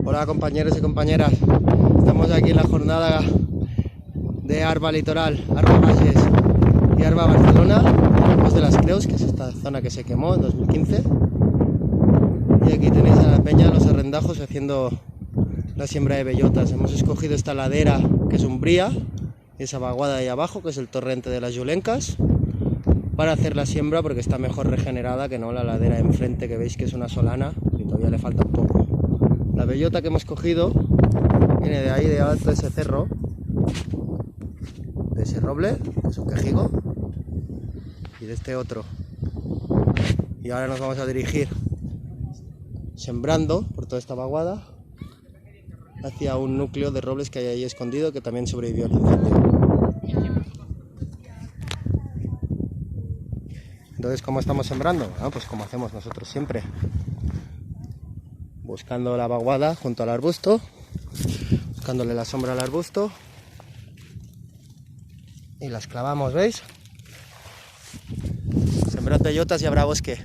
Hola compañeros y compañeras, estamos aquí en la jornada de Arba Litoral, Arba Valles y Arba Barcelona, después de las Creus, que es esta zona que se quemó en 2015. Y aquí tenéis a la peña de los arrendajos haciendo la siembra de bellotas. Hemos escogido esta ladera que es Umbría, y esa vaguada ahí abajo que es el torrente de las Yulencas, para hacer la siembra porque está mejor regenerada que no la ladera de enfrente, que veis que es una solana y todavía le falta un poco. La bellota que hemos cogido viene de ahí, de alto de ese cerro, de ese roble, que es un quejigo, y de este otro. Y ahora nos vamos a dirigir sembrando por toda esta vaguada hacia un núcleo de robles que hay ahí escondido, que también sobrevivió al incendio. Entonces, ¿cómo estamos sembrando? Pues como hacemos nosotros siempre, buscando la vaguada junto al arbusto, buscándole la sombra al arbusto, y las clavamos, ¿veis? Sembrad bellotas y habrá bosque.